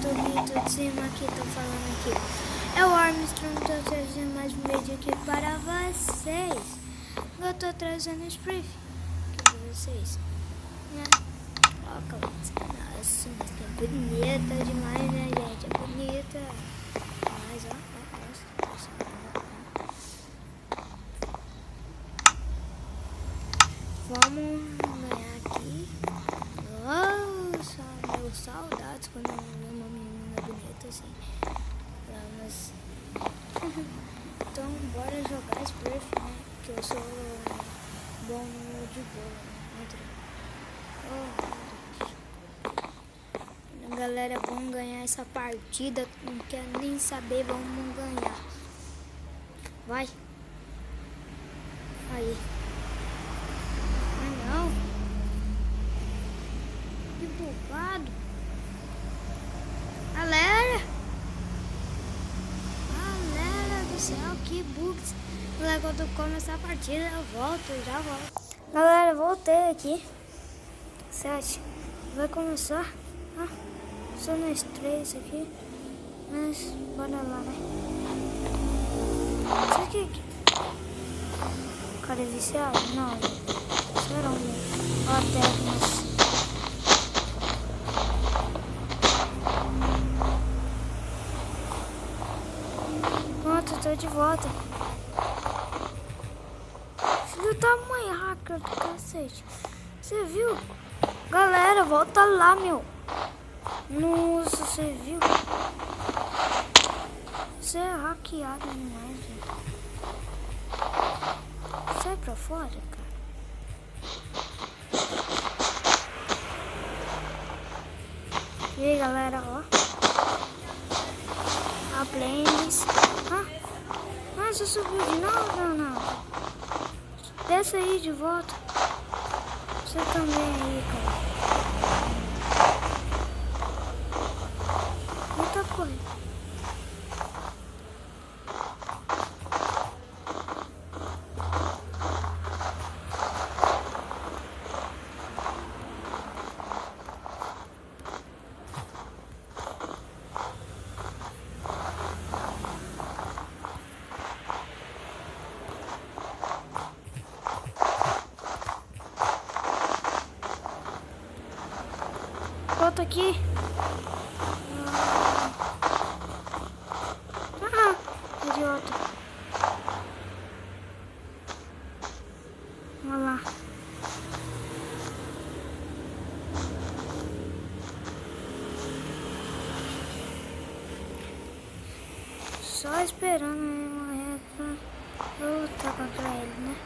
Tô de cima aqui, tô falando aqui. É o Armstrong, tô trazendo mais um vídeo aqui para vocês. Eu tô trazendo esse brief aqui pra vocês, né? Ó, nossa, mas que é bonita demais, né, gente? É bonita. Mas, nossa. Vamos ganhar aqui. Nossa, meu saudades quando eu vi uma menina bonita assim. Mas então bora jogar esse perfil, né? Que eu sou bom no de bola, né? Galera, vamos ganhar essa partida. Não quero nem saber, vamos ganhar. Vai. Aí. Não. Que bugado. Galera do céu, que bugs. Quando eu começar a partida, eu já volto. Galera, voltei aqui. 7. Vai começar. Só nós 3 aqui. Mas, bora lá, né? Isso aqui. Cara, é viciado? Não. Será um. Ó, técnicas. Pronto, tô de volta. Filho da mãe, hacker do cacete. Você viu? Galera, volta lá, meu. Nossa, você viu? Você é hackeado demais, gente. Sai pra fora, cara. E aí, galera, ó. A playlist. Mas você subiu de novo? Não. Desce aí de volta. Você também aí, cara. Muita coisa. Volta aqui. Idiota. Olha lá. Só esperando ele morrer pra eu lutar contra ele, né?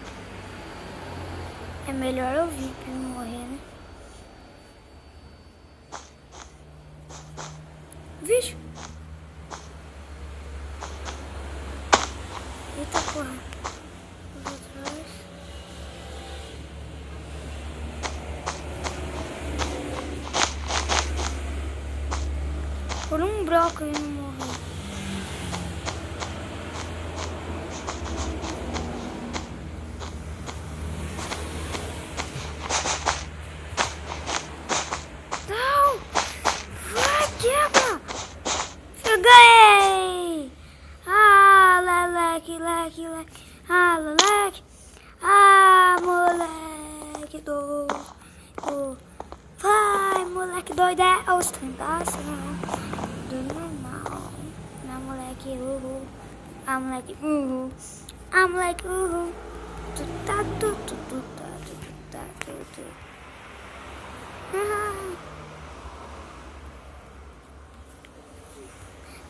É melhor eu vir pra ele morrer, né? Vixe! Eita porra! Vou atrás. Por um bloco ele não morreu. Não! Vai, quebra! Eu ganhei! Leque. Leque. Moleque doido. Vai, moleque doido. É ostentação do normal. Moleque, uhul. Moleque, uhul. Moleque, uhul.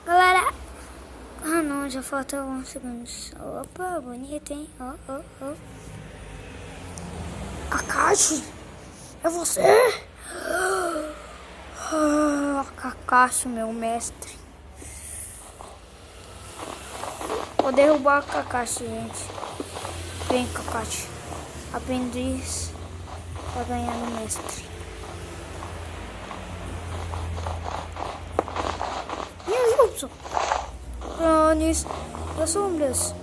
Galera. Não, já falta um segundo. Opa, bonito, hein? Ó. Kakashi, é você? Kakashi, meu mestre. Vou derrubar o Kakashi, gente. Vem, Kakashi. Aprendiz pra ganhar no mestre. E aí, Wilson? Clones das sombras.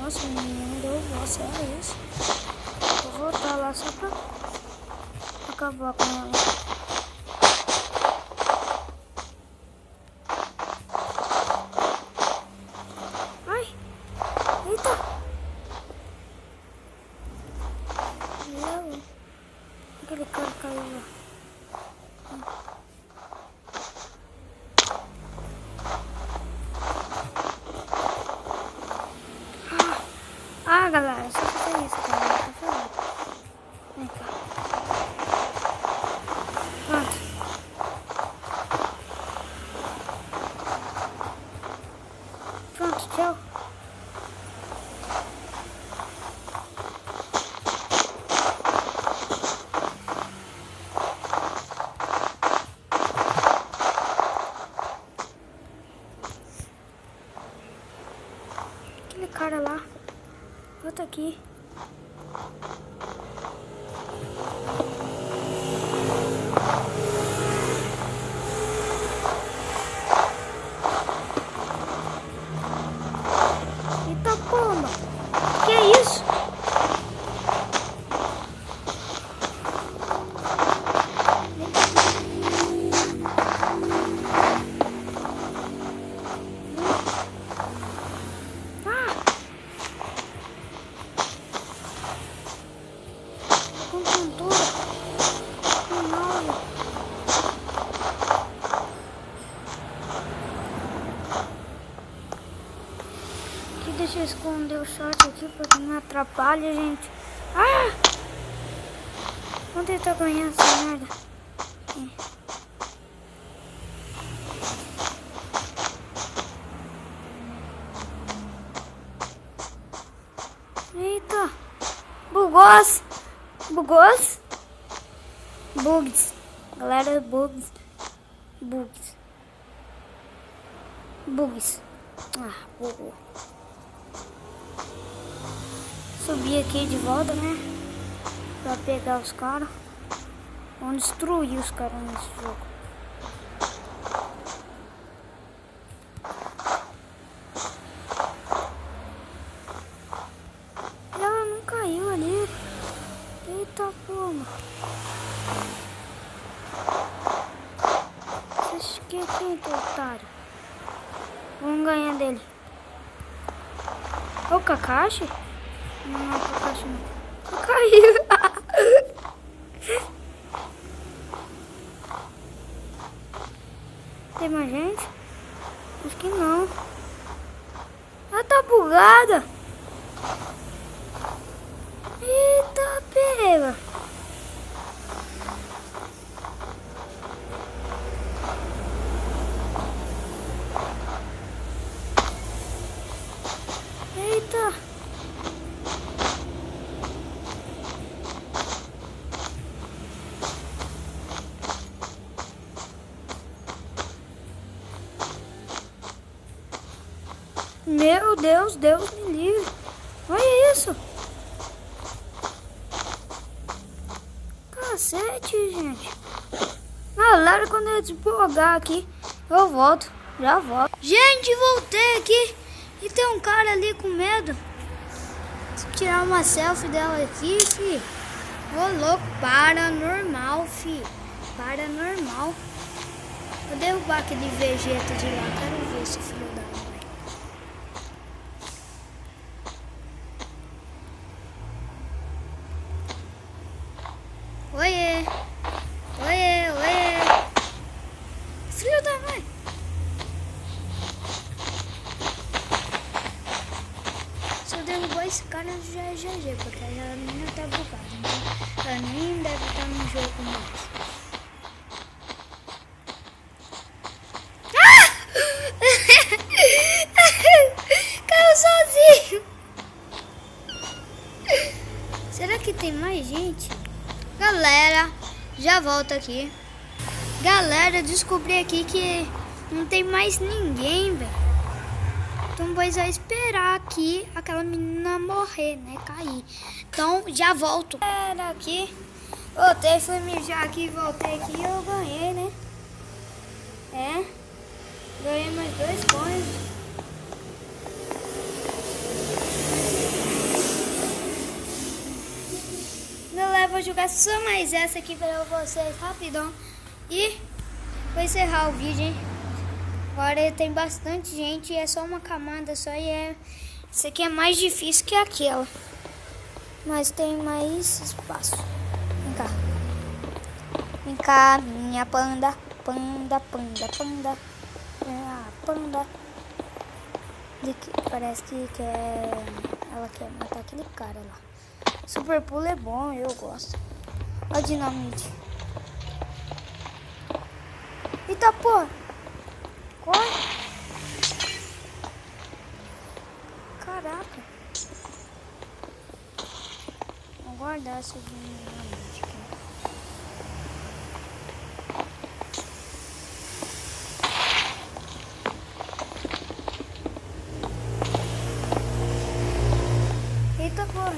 Nossa, menina, deu você é isso. Vou voltar lá só pra acabar com ela. aqui. Eita pomba! Que é isso? Com tontura. Com nove. Aqui, deixa eu esconder o short aqui porque não atrapalha, gente. Ah! Vamos tentar ganhar essa merda. Eita! Bugos! Bugos? Bugs. Galera, bugs. Bugs. Bugs. Ah, bugou. Subir aqui de volta, né? Pra pegar os caras. Vamos destruir os caras nesse jogo. Ela não caiu ali. Eita porra. Acho que é quem, otário? Vamos ganhar dele. É o Kakashi? Não, não é o Kakashi não. Caiu. Tem mais gente? Acho que não. Ela tá bugada. Eita, pega. Eita. Meu Deus, Deus me livre. Olha isso. Cacete, gente. Galera, quando eu desbugar aqui, eu volto. Já volto. Gente, voltei aqui. E tem um cara ali com medo. Vou tirar uma selfie dela aqui, fi. Ô, louco. Paranormal, fi. Paranormal. Vou derrubar aquele Vegeta de lá. Quero ver esse filho da mãe. Oiê! Oiê, oiê! Filho da mãe! Se eu derrubar esse cara já é GG, porque a menina tá bugada, então ela nem deve estar no jogo mais. Caiu sozinho! Será que tem mais gente? Galera, já volto aqui. Galera, descobri aqui que não tem mais ninguém, velho. Então vai esperar aqui aquela menina morrer, né? Cair. Então já volto. Galera, aqui. Voltei, fui mijar aqui, voltei aqui e eu ganhei, né? É. Ganhei mais 2 coins. Galera, vou jogar só mais essa aqui para vocês rapidão. E vou encerrar o vídeo, hein? Agora tem bastante gente e é só uma camada só e é... Esse aqui é mais difícil que aquela. Mas tem mais espaço. Vem cá. Vem cá, minha panda. Panda, panda, panda. Ah, panda. Parece que quer... Ela quer matar aquele cara lá. Super pulo é bom, eu gosto. Olha o dinamite. Eita porra. Corre. Caraca. Vou guardar essa dinamite aqui. Eita porra.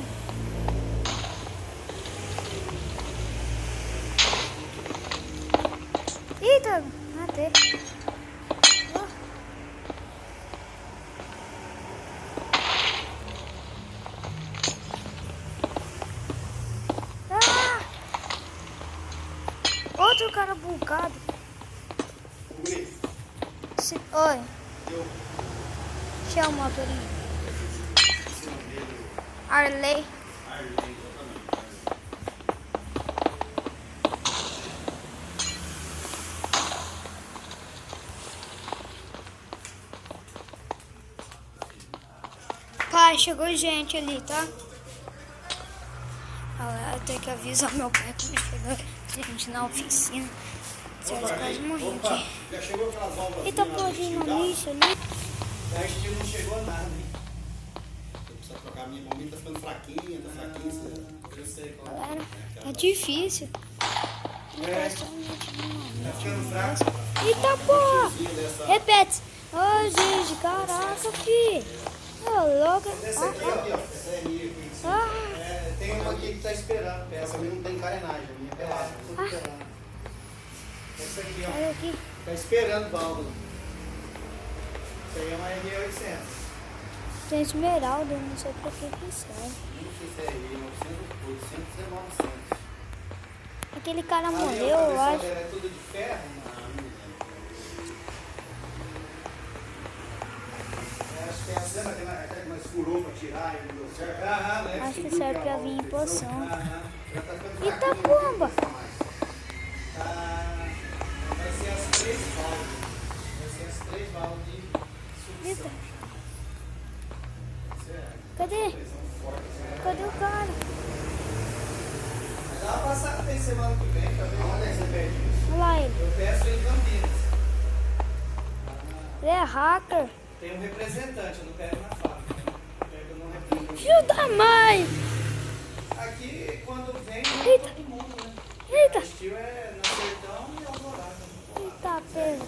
Eita, matei. Ah! Outro cara bugado. Oi. Chama o motorinho. Arley. Pai, chegou gente ali, tá? Eu tenho que avisar meu pai quando chegou gente na oficina. Vocês quase morri aqui. Já chegou aquelas válvulas? Eita, porrinho no lixo ali. A gente não chegou a nada, hein? Eu preciso trocar a minha bombinha, tá ficando fraquinha, tá fraquinha. Eu sei qual é. Galera, é difícil. Tá ficando fraco. Eita, porra! Repete. Ô, gente, caraca, fi. Ô, louca. Essa aqui, ó. Essa é minha aqui. É, tem uma aqui que tá esperando. Essa minha não tem carenagem, a minha é pelada. Tô esperando. Essa aqui, ó. Olha aqui. Tá esperando válvula. Essa aí é uma RB800. Tem esmeralda, eu não sei pra que serve. Não sei se é RB900, 800 é 900. Aquele cara Ali, morreu, a eu cabeça acho. dela é tudo de ferro? Não lembro. Acho que é a cena que nós furou pra tirar e não deu certo. Acho que serve pra vir em poção. Já tá ficando Eita, fraquinho, pomba! Vai ser as 3 válvulas. Vai ser as 3 válvulas de Eita, sucção. cadê? Cadê o cara? Mas dá uma passada bem semana que vem, tá vendo? Onde é que você pede isso? Olha lá ele. Eu peço em Campinas. Ele é hacker. Tem um representante, eu não pego na fábrica. Eu pego no representante. Filho da mãe! Aqui, quando vem, Eita. todo mundo, né? Eita! O estilo é na Sertão e Alvorada. Eita, pega.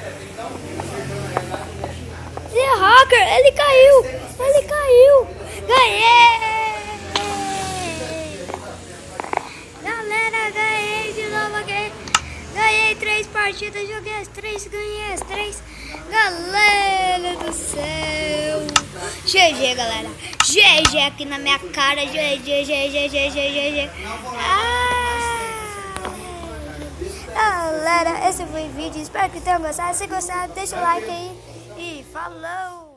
Tem que dar um tempo. Sertão, na realidade, não mexe em nada. Ele é hacker! Ele caiu! Ele caiu! Ganhei! Galera, ganhei de novo aqui. Ganhei 3 partidas, joguei as 3, ganhei as 3. Galera do céu! GG, galera! GG aqui na minha cara! GG! Galera, esse foi o vídeo. Espero que tenham gostado. Se gostaram, deixa o like aí. E falou!